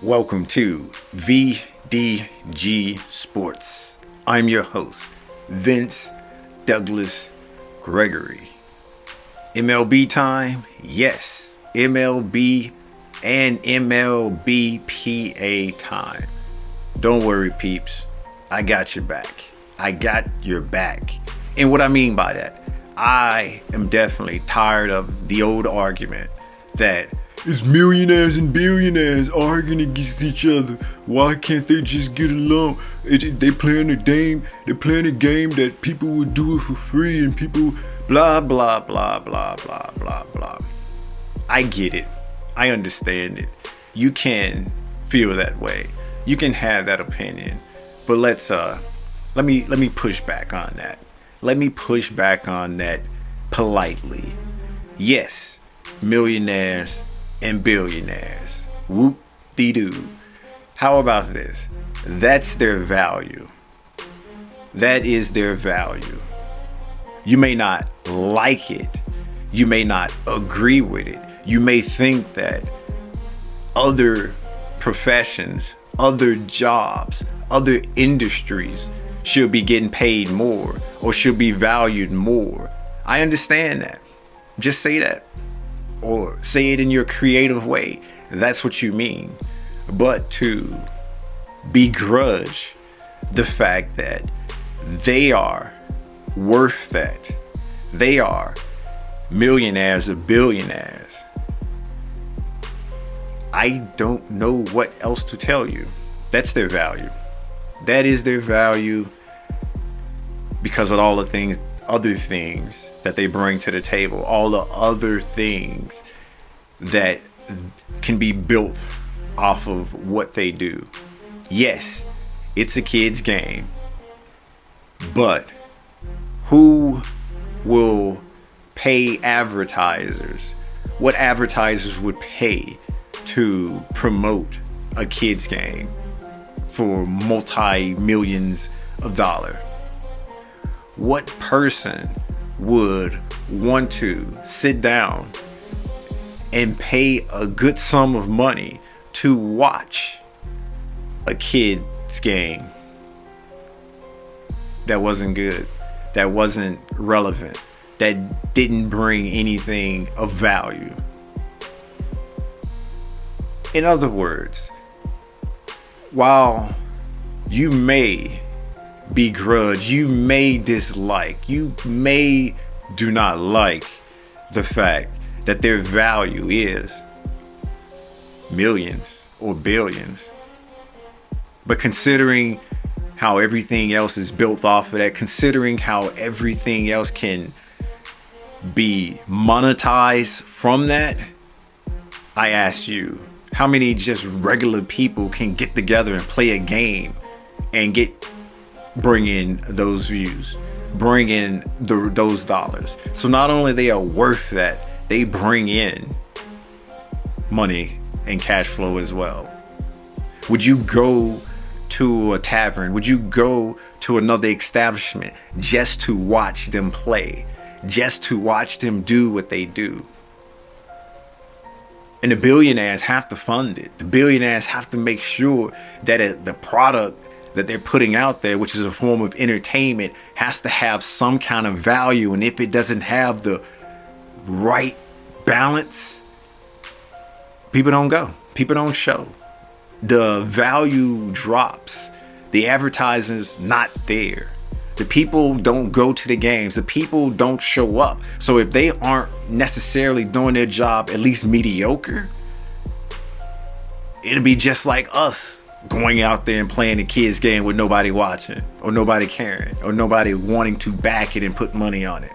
Welcome to VDG Sports. I'm your host, Vince Douglas Gregory. MLB time? Yes, MLB and MLBPA time. Don't worry, peeps. I got your back. I got your back. And what I mean by that, I am definitely tired of the old argument that it's millionaires and billionaires arguing against each other. Why can't they just get along? They playing a game. They're playing a game that people would do it for free, and people blah blah blah blah blah blah blah. I get it. I understand it. You can feel that way. You can have that opinion. But let me push back on that. Let me push back on that politely. Yes, millionaires and billionaires. Whoop-de-doo. How about this? That's their value. That is their value. You may not like it. You may not agree with it. You may think that other professions, other jobs, other industries should be getting paid more or should be valued more. I understand that. Just say that. Or say it in your creative way. That's what you mean. But to begrudge the fact that they are worth that, they are millionaires or billionaires, I don't know what else to tell you. That's their value. That is their value because of all the other things that they bring to the table, all the other things that can be built off of what they do. Yes, it's a kid's game, but who will pay advertisers? What advertisers would pay to promote a kid's game for multi-millions of dollars? What person would want to sit down and pay a good sum of money to watch a kid's game that wasn't good, that wasn't relevant, that didn't bring anything of value? In other words, while you may begrudge, you may dislike, you may do not like the fact that their value is millions or billions, but considering how everything else is built off of that, considering how everything else can be monetized from that, I ask you, how many just regular people can get together and play a game and bring in those views, bring in those dollars? So not only they are worth that, they bring in money and cash flow as well. Would you go to a tavern? Would you go to another establishment just to watch them play, just to watch them do what they do? And the billionaires have to fund it. The billionaires have to make sure that the product that they're putting out there, which is a form of entertainment, has to have some kind of value. And if it doesn't have the right balance, people don't go. People don't show. The value drops. The advertising's not there. The people don't go to the games. The people don't show up. So if they aren't necessarily doing their job at least mediocre, it'll be just like us going out there and playing the kids' game with nobody watching, or nobody caring, or nobody wanting to back it and put money on it.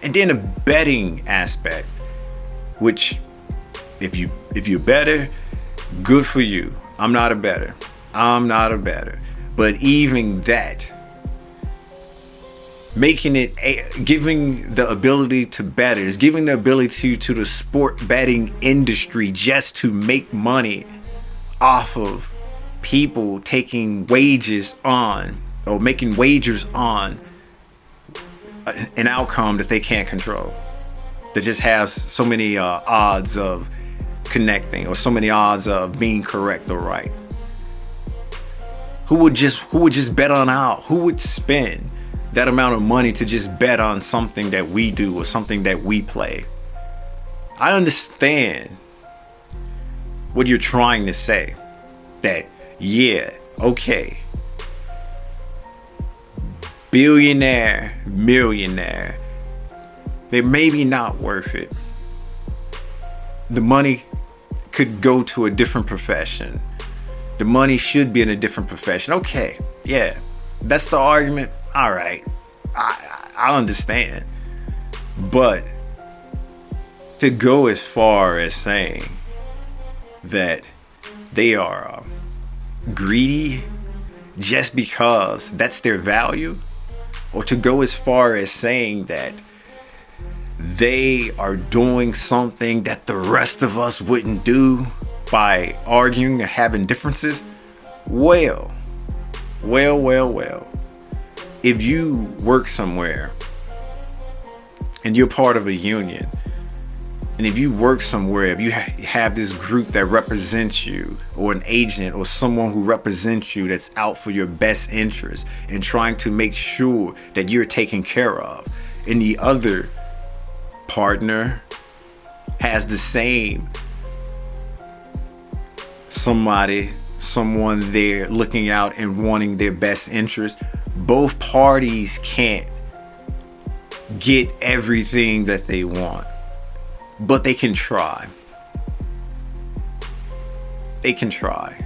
And then the betting aspect, which if you're better, good for you. I'm not a bettor. But even that, giving the ability to bettors, giving the ability to the sport betting industry just to make money off of people taking wages on, or making wagers on an outcome that they can't control, that just has so many odds of connecting, or so many odds of being correct or right? Who would just bet on out? Who would spend that amount of money to just bet on something that we do or something that we play? I understand what you're trying to say. That, yeah, okay, billionaire, millionaire, they're maybe not worth it. The money could go to a different profession. The money should be in a different profession. Okay, yeah, that's the argument. All right, I understand. But to go as far as saying that they are greedy just because that's their value, or to go as far as saying that they are doing something that the rest of us wouldn't do by arguing or having differences, well, if you work somewhere and you're part of a union, and if you work somewhere, if you have this group that represents you, or an agent or someone who represents you that's out for your best interest and trying to make sure that you're taken care of, and the other partner has the same someone there looking out and wanting their best interest, both parties can't get everything that they want. But they can try. They can try.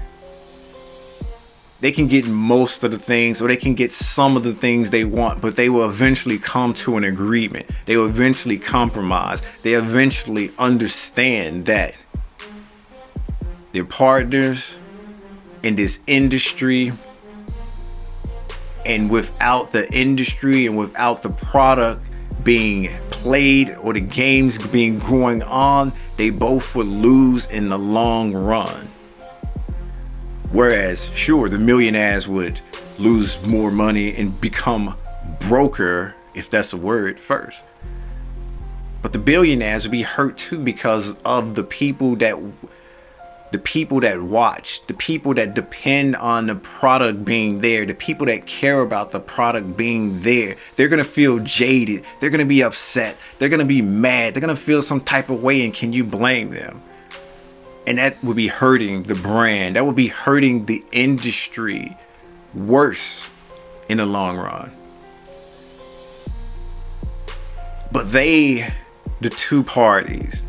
They can get most of the things, or they can get some of the things they want, but they will eventually come to an agreement. They will eventually compromise. They eventually understand that their partners in this industry, and without the industry and without the product being played or the games being going on, they both would lose in the long run. Whereas, sure, the millionaires would lose more money and become broker, if that's a word, first. But the billionaires would be hurt too, because of the people that watch, the people that depend on the product being there, the people that care about the product being there. They're going to feel jaded. They're going to be upset. They're going to be mad. They're going to feel some type of way. And can you blame them? And that would be hurting the brand. That would be hurting the industry worse in the long run. But the two parties,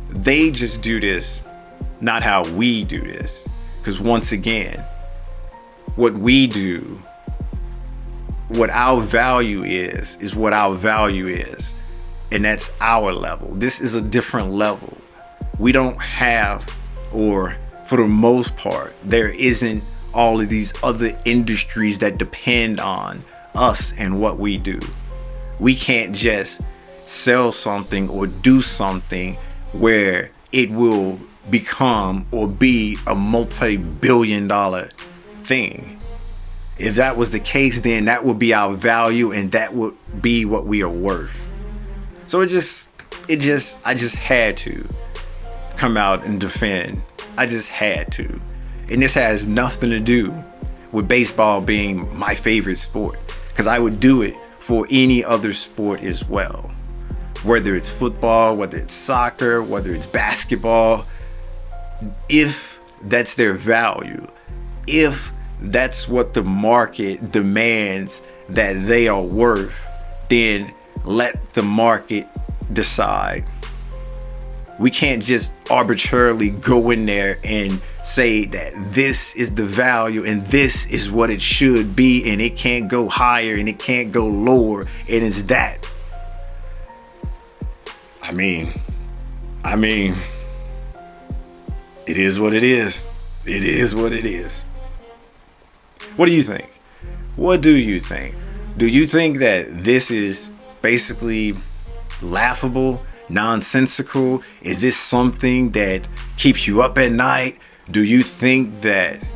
they just do this not how we do this. Because once again, what we do, what our value is what our value is. And that's our level. This is a different level. We don't have, or for the most part, there isn't all of these other industries that depend on us and what we do. We can't just sell something or do something where it will become or be a multi-billion-dollar thing. If that was the case, then that would be our value and that would be what we are worth. So I just had to come out and defend. I just had to. And this has nothing to do with baseball being my favorite sport, because I would do it for any other sport as well. Whether it's football, whether it's soccer, whether it's basketball. If that's their value, if that's what the market demands that they are worth, then let the market decide. We can't just arbitrarily go in there and say that this is the value and this is what it should be, and it can't go higher and it can't go lower, and it's that. I mean, it is what it is. It is what it is. What do you think? What do you think? Do you think that this is basically laughable, nonsensical? Is this something that keeps you up at night? Do you think that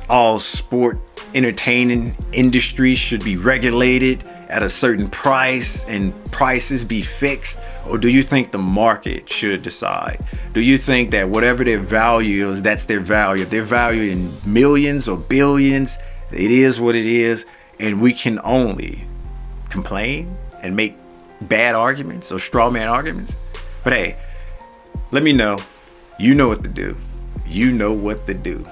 all sport entertaining industries should be regulated at a certain price and prices be fixed? Or do you think the market should decide? Do you think that whatever their value is, that's their value? If they're valued in millions or billions, it is what it is, and we can only complain and make bad arguments or straw man arguments? But hey, let me know. You know what to do. You know what to do.